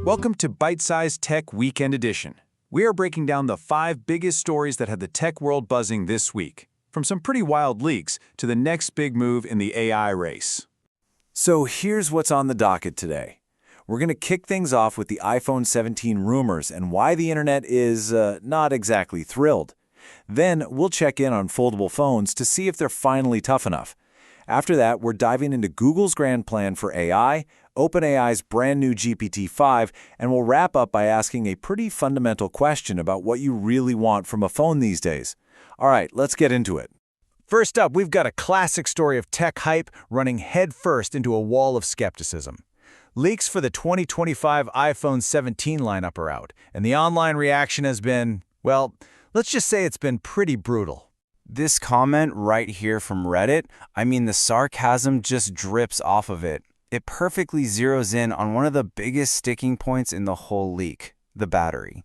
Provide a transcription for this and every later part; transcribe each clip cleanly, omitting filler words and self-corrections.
Welcome to Byte-Sized Tech Weekend Edition. We are breaking down the 5 biggest stories that had the tech world buzzing this week, from some pretty wild leaks to the next big move in the AI race. So here's what's on the docket today. We're going to kick things off with the iPhone 17 rumors and why the internet is not exactly thrilled. Then we'll check in on foldable phones to see if they're finally tough enough. After that, we're diving into Google's grand plan for AI, OpenAI's brand new GPT-5, and we'll wrap up by asking a pretty fundamental question about what you really want from a phone these days. All right, let's get into it. First up, we've got a classic story of tech hype running headfirst into a wall of skepticism. Leaks for the 2025 iPhone 17 lineup are out, and the online reaction has been, well, let's just say it's been pretty brutal. This comment right here from Reddit, the sarcasm just drips off of it. It perfectly zeroes in on one of the biggest sticking points in the whole leak, the battery.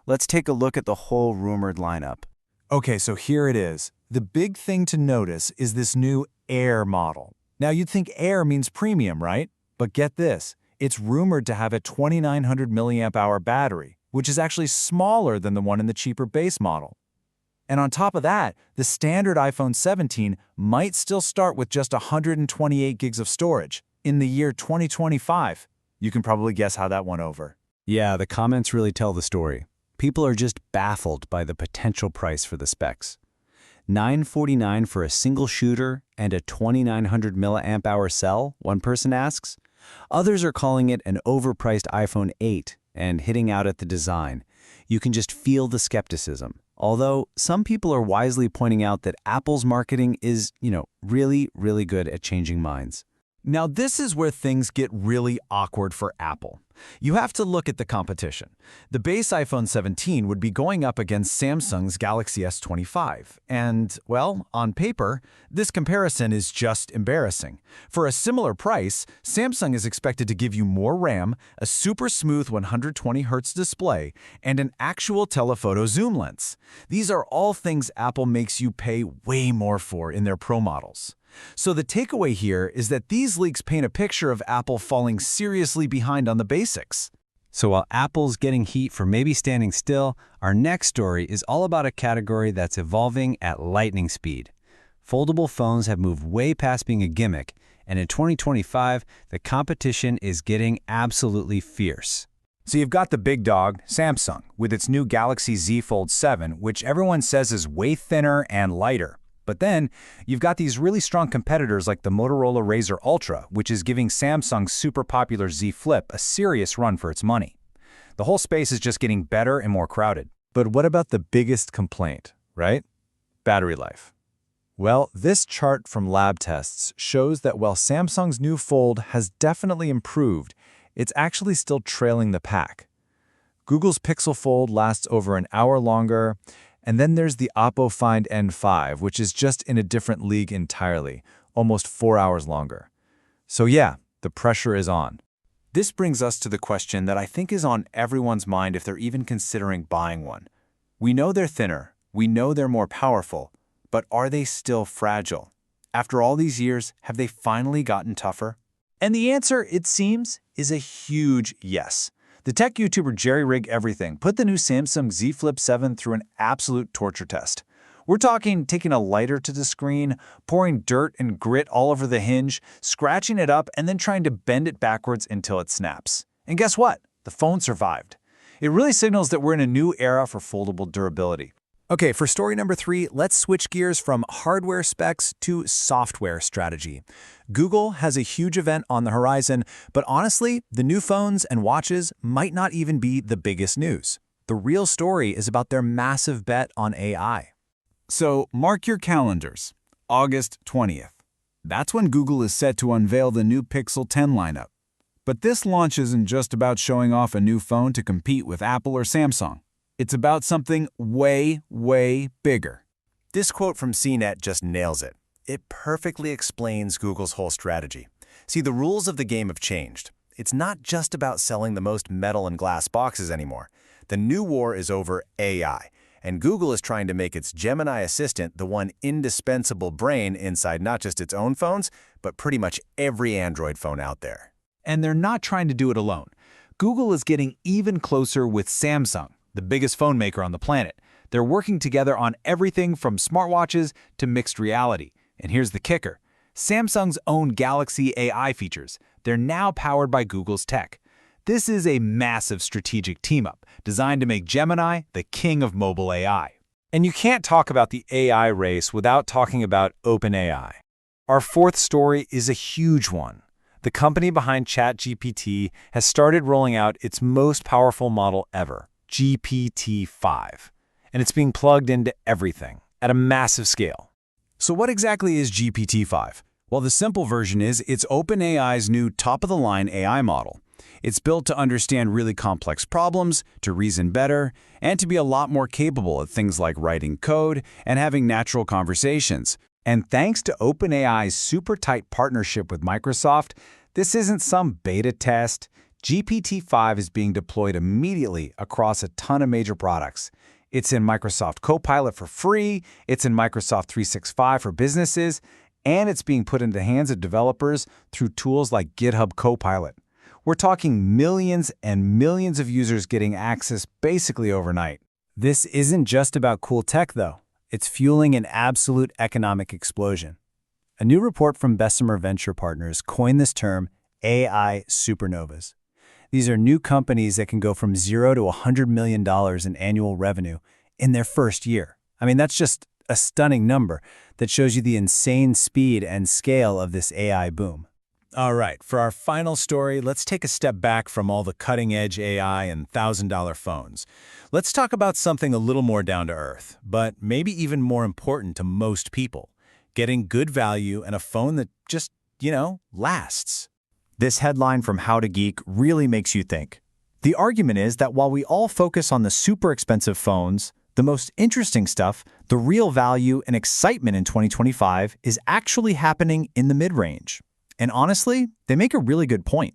Let's take a look at the whole rumored lineup. Okay, so here it is. The big thing to notice is this new Air model. Now, you'd think Air means premium, right? But get this, it's rumored to have a 2900 milliamp hour battery, which is actually smaller than the one in the cheaper base model. And on top of that, the standard iPhone 17 might still start with just 128 gigs of storage in the year 2025. You can probably guess how that went over. Yeah, the comments really tell the story. People are just baffled by the potential price for the specs. $949 for a single shooter and a 2900 milliamp hour cell, one person asks. Others are calling it an overpriced iPhone 8 and hitting out at the design. You can just feel the skepticism. Although some people are wisely pointing out that Apple's marketing is, really, really good at changing minds. Now, this is where things get really awkward for Apple. You have to look at the competition. The base iPhone 17 would be going up against Samsung's Galaxy S25. And, well, on paper, this comparison is just embarrassing. For a similar price, Samsung is expected to give you more RAM, a super smooth 120Hz display, and an actual telephoto zoom lens. These are all things Apple makes you pay way more for in their Pro models. So the takeaway here is that these leaks paint a picture of Apple falling seriously behind on the basics. So while Apple's getting heat for maybe standing still, our next story is all about a category that's evolving at lightning speed. Foldable phones have moved way past being a gimmick, and in 2025, the competition is getting absolutely fierce. So you've got the big dog, Samsung, with its new Galaxy Z Fold 7, which everyone says is way thinner and lighter. But then, you've got these really strong competitors like the Motorola Razr Ultra, which is giving Samsung's super popular Z Flip a serious run for its money. The whole space is just getting better and more crowded. But what about the biggest complaint, right? Battery life. Well, this chart from lab tests shows that while Samsung's new Fold has definitely improved, it's actually still trailing the pack. Google's Pixel Fold lasts over an hour longer, and then there's the Oppo Find N5, which is just in a different league entirely, almost 4 hours longer. So yeah, the pressure is on. This brings us to the question that I think is on everyone's mind if they're even considering buying one. We know they're thinner, we know they're more powerful, but are they still fragile? After all these years, have they finally gotten tougher? And the answer, it seems, is a huge yes. The tech YouTuber Jerry Rig Everything put the new Samsung Z Flip 7 through an absolute torture test. We're talking taking a lighter to the screen, pouring dirt and grit all over the hinge, scratching it up, and then trying to bend it backwards until it snaps. And guess what? The phone survived. It really signals that we're in a new era for foldable durability. Okay, for story number 3, let's switch gears from hardware specs to software strategy. Google has a huge event on the horizon, but honestly, the new phones and watches might not even be the biggest news. The real story is about their massive bet on AI. So mark your calendars, August 20th. That's when Google is set to unveil the new Pixel 10 lineup. But this launch isn't just about showing off a new phone to compete with Apple or Samsung. It's about something way, way bigger. This quote from CNET just nails it. It perfectly explains Google's whole strategy. See, the rules of the game have changed. It's not just about selling the most metal and glass boxes anymore. The new war is over AI, and Google is trying to make its Gemini assistant the one indispensable brain inside not just its own phones, but pretty much every Android phone out there. And they're not trying to do it alone. But Google is getting even closer with Samsung, the biggest phone maker on the planet. They're working together on everything from smartwatches to mixed reality. And here's the kicker. Samsung's own Galaxy AI features. They're now powered by Google's tech. This is a massive strategic team-up designed to make Gemini the king of mobile AI. And you can't talk about the AI race without talking about OpenAI. Our fourth story is a huge one. The company behind ChatGPT has started rolling out its most powerful model ever, GPT-5. And it's being plugged into everything at a massive scale. So what exactly is GPT-5? Well, the simple version is it's OpenAI's new top-of-the-line AI model. It's built to understand really complex problems, to reason better, and to be a lot more capable at things like writing code and having natural conversations. And thanks to OpenAI's super tight partnership with Microsoft, this isn't some beta test. GPT-5 is being deployed immediately across a ton of major products. It's in Microsoft Copilot for free, it's in Microsoft 365 for businesses, and it's being put into the hands of developers through tools like GitHub Copilot. We're talking millions and millions of users getting access basically overnight. This isn't just about cool tech, though. It's fueling an absolute economic explosion. A new report from Bessemer Venture Partners coined this term AI supernovas. These are new companies that can go from $0 to $100 million in annual revenue in their first year. I mean, that's just a stunning number that shows you the insane speed and scale of this AI boom. All right, for our final story, let's take a step back from all the cutting-edge AI and $1,000 phones. Let's talk about something a little more down to earth, but maybe even more important to most people. Getting good value and a phone that just, lasts. This headline from How to Geek really makes you think. The argument is that while we all focus on the super expensive phones, the most interesting stuff, the real value and excitement in 2025 is actually happening in the mid-range. And honestly, they make a really good point.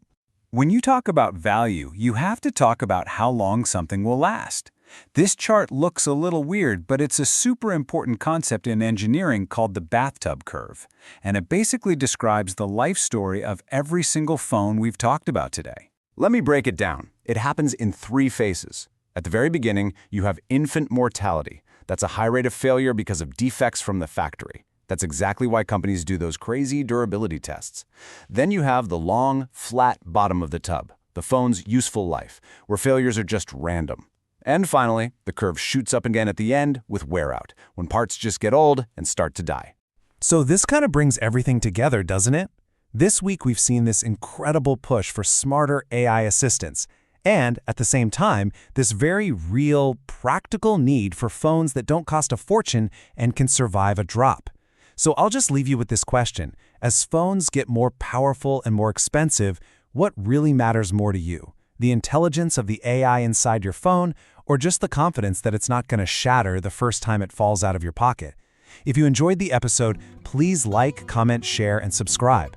When you talk about value, you have to talk about how long something will last. This chart looks a little weird, but it's a super important concept in engineering called the bathtub curve. And it basically describes the life story of every single phone we've talked about today. Let me break it down. It happens in 3 phases. At the very beginning, you have infant mortality. That's a high rate of failure because of defects from the factory. That's exactly why companies do those crazy durability tests. Then you have the long, flat bottom of the tub, the phone's useful life, where failures are just random. And finally, the curve shoots up again at the end with wear out, when parts just get old and start to die. So this kind of brings everything together, doesn't it? This week we've seen this incredible push for smarter AI assistants, and at the same time, this very real, practical need for phones that don't cost a fortune and can survive a drop. So I'll just leave you with this question. As phones get more powerful and more expensive, what really matters more to you? The intelligence of the AI inside your phone, or just the confidence that it's not going to shatter the first time it falls out of your pocket? If you enjoyed the episode, please like, comment, share, and subscribe.